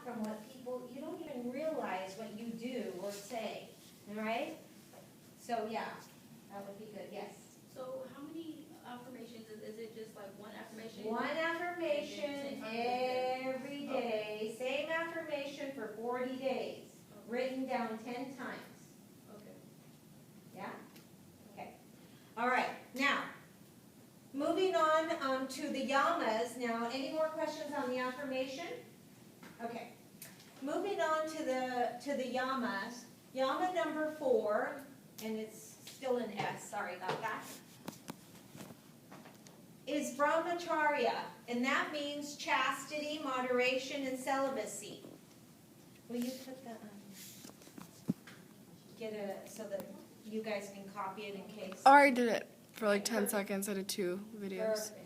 from what people, you don't even realize what you do or say, all right? So yeah, that would be good, yes. So how many affirmations, is it just like one affirmation? One affirmation every day, same affirmation for 40 days, written down 10 times. Okay. Yeah? Okay. All right, now, moving on to the yamas. Now, any more questions on the affirmation? Okay. Moving on to the yamas. Yama number 4, and it's still an S, sorry about that, is Brahmacharya, and that means chastity, moderation, and celibacy. Will you put the, so that you guys can copy it in case? I already did it for like 10 seconds. I did 2 videos. Perfect.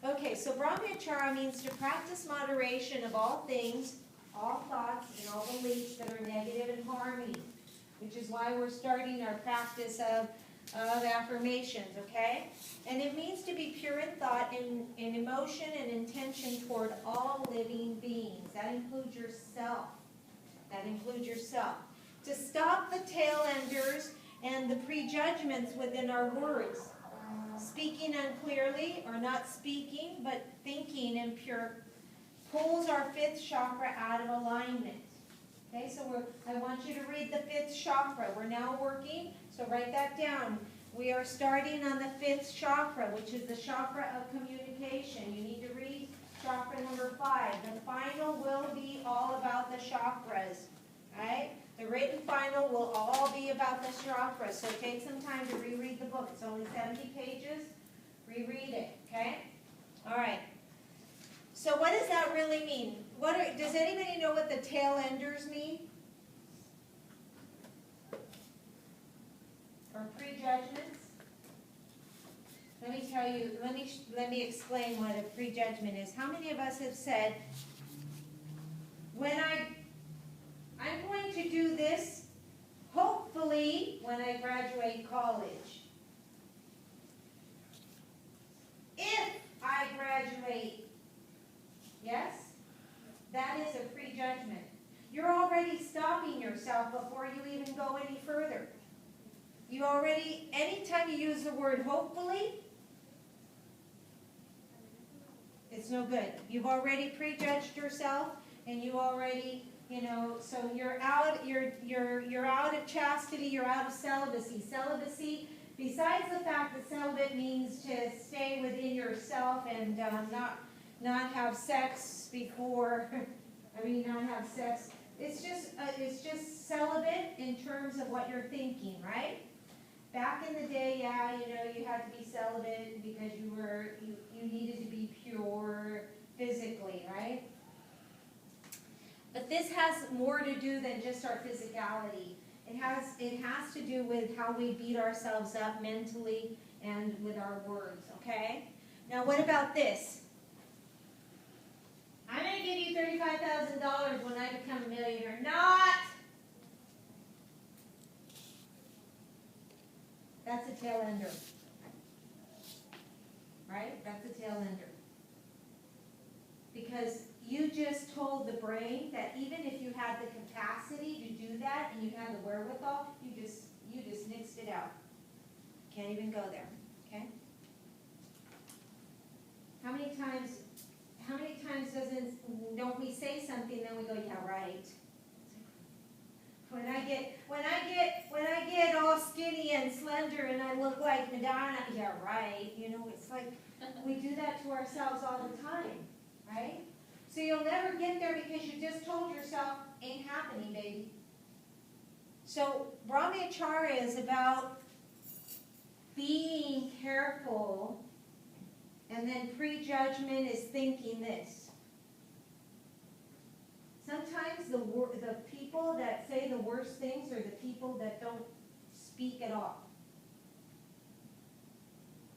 Okay, so Brahmacharya means to practice moderation of all things, all thoughts, and all beliefs that are negative and harming, which is why we're starting our practice of affirmations, okay? And it means to be pure in thought, in emotion, and intention toward all living beings. That includes yourself. That includes yourself. To stop the tail enders and the prejudgments within our words. Speaking unclearly or not speaking, but thinking impure pulls our 5th chakra out of alignment. Okay, so I want you to read the 5th chakra. We're now working, so write that down. We are starting on the 5th chakra, which is the chakra of communication. You need to read chakra number 5. The final will be all about the chakras. Right? The written final will all be about the chakras. So take some time to reread the book. It's only 70 pages. Reread it. Okay? All right. So what does that really mean? Does anybody know what the tail enders mean? Or prejudgments? Let me tell you, let me explain what a prejudgment is. How many of us have said, I'm going to do this, hopefully, when I graduate college. If I graduate, yes? That is a prejudgment. You're already stopping yourself before you even go any further. You already, anytime you use the word hopefully, it's no good. You've already prejudged yourself, and you already, so you're out of chastity, you're out of celibacy. Celibacy, besides the fact that celibate means to stay within yourself and not have sex before, not have sex. It's just celibate in terms of what you're thinking, right? Back in the day, yeah, you had to be celibate because you needed to be pure physically, right? But this has more to do than just our physicality. It has to do with how we beat ourselves up mentally and with our words, okay? Now, what about this? I'm going to give you $35,000 when I become a millionaire. Not! That's a tail ender. Right? That's a tail ender. Because you just told the brain that even if you had the capacity to do that and you had the wherewithal, you just nixed it out. Can't even go there. Okay? How many times don't we say something, then we go, yeah, right. When I get all skinny and slender and I look like Madonna, yeah, right. It's like we do that to ourselves all the time, right? So you'll never get there because you just told yourself, ain't happening, baby. So Brahmacharya is about being careful, and then prejudgment is thinking this. Sometimes the people that say the worst things are the people that don't speak at all.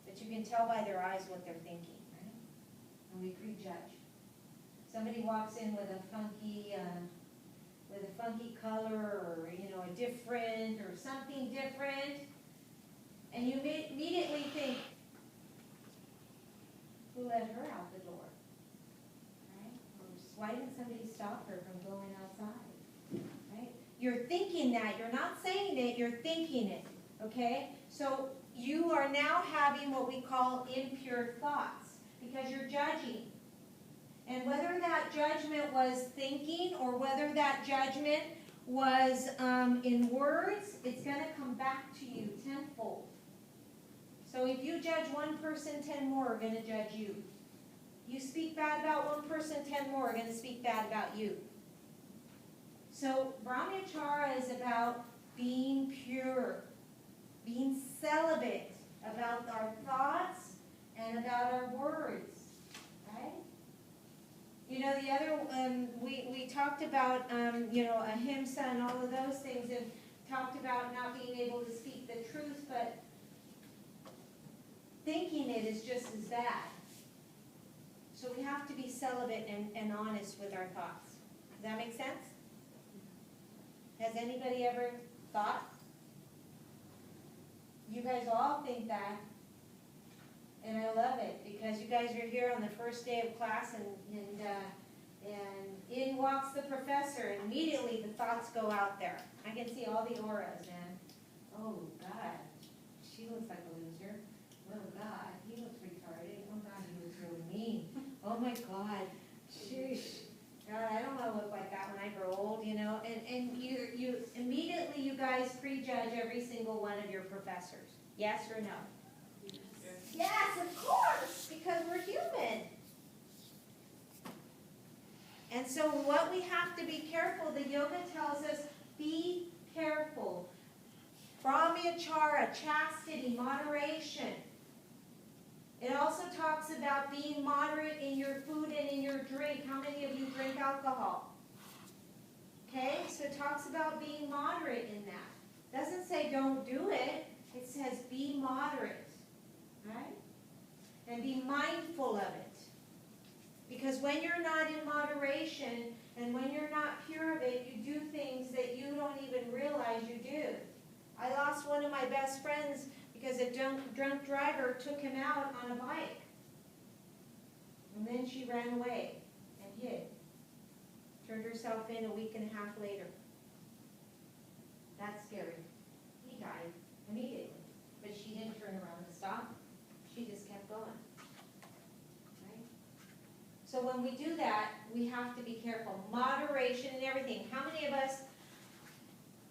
But you can tell by their eyes what they're thinking, right? And we prejudge. Somebody walks in with a funky color, or a different, or something different, and you immediately think, who let her out the door? Right? Or Why didn't somebody stop her from going outside? Right? You're thinking that. You're not saying it. You're thinking it. Okay? So you are now having what we call impure thoughts because you're judging. And whether that judgment was thinking or whether that judgment was in words, it's going to come back to you tenfold. So if you judge one person, 10 more are going to judge you. You speak bad about one person, 10 more are going to speak bad about you. So Brahmacharya is about being pure, being celibate about our thoughts and about our words, right? You know, the other, we talked about, ahimsa and all of those things, and talked about not being able to speak the truth, but thinking it is just as bad. So we have to be celibate and honest with our thoughts. Does that make sense? Has anybody ever thought? You guys all think that. And I love it because you guys are here on the first day of class and in walks the professor and immediately the thoughts go out there. I can see all the auras, man. Oh, God, she looks like a loser. Oh, God, he looks retarded. Oh, God, he looks really mean. Oh, my God, sheesh. God, I don't want to look like that when I grow old, you know. And you immediately, you guys prejudge every single one of your professors. Yes or no? Yes, of course, because we're human. And so what we have to be careful, the yoga tells us, be careful. Brahmacharya, chastity, moderation. It also talks about being moderate in your food and in your drink. How many of you drink alcohol? Okay, so it talks about being moderate in that. It doesn't say don't do it. It says be moderate. Right? And be mindful of it. Because when you're not in moderation and when you're not pure of it, you do things that you don't even realize you do. I lost one of my best friends because a drunk driver took him out on a bike. And then she ran away and hid. Turned herself in a week and a half later. That's scary. He died immediately. But she didn't turn around and stop. She just kept going. Right? So when we do that, we have to be careful. Moderation in everything. How many of us,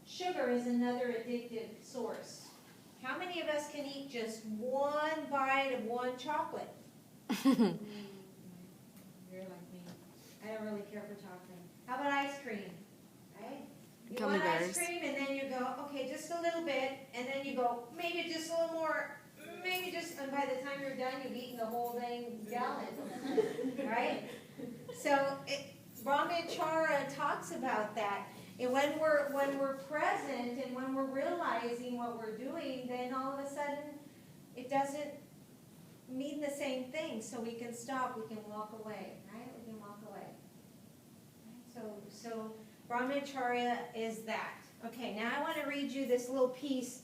sugar is another addictive source. How many of us can eat just one bite of one chocolate? You're like me. I don't really care for chocolate. How about ice cream? Right? You Gummy want bears. ice cream and then you go, okay, just a little bit, and then you go, maybe just a little more, maybe just, and by the time you're done, you've eaten the whole dang gallon. Right? So Brahmacharya talks about that. And when we're present and when we're realizing what we're doing, then all of a sudden it doesn't mean the same thing. So we can stop, we can walk away, right? We can walk away. So Brahmacharya is that. Okay, now I want to read you this little piece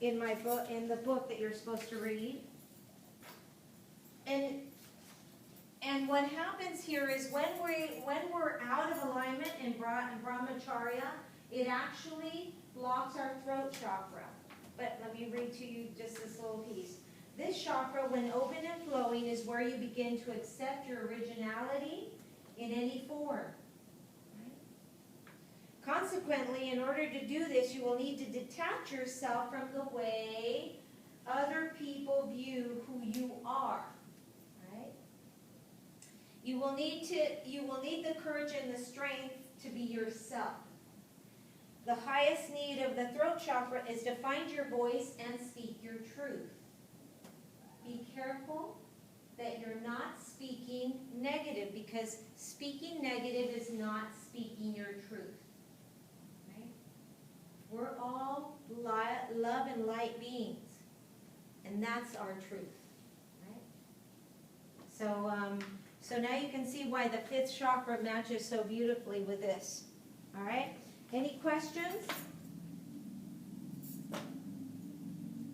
in my book, in the book that you're supposed to read. And what happens here is when we're out of alignment in Brahmacharya, it actually blocks our throat chakra. But let me read to you just this little piece. This chakra, when open and flowing, is where you begin to accept your originality in any form. Right? Consequently, in order to do this, you will need to detach yourself from the way other people view who you are. You will need the courage and the strength to be yourself. The highest need of the throat chakra is to find your voice and speak your truth. Be careful that you're not speaking negative, because speaking negative is not speaking your truth. Right? We're all love and light beings, and that's our truth. Right? So now you can see why the fifth chakra matches so beautifully with this. All right? Any questions?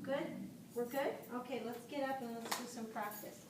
Good? We're good? Okay, let's get up and let's do some practice.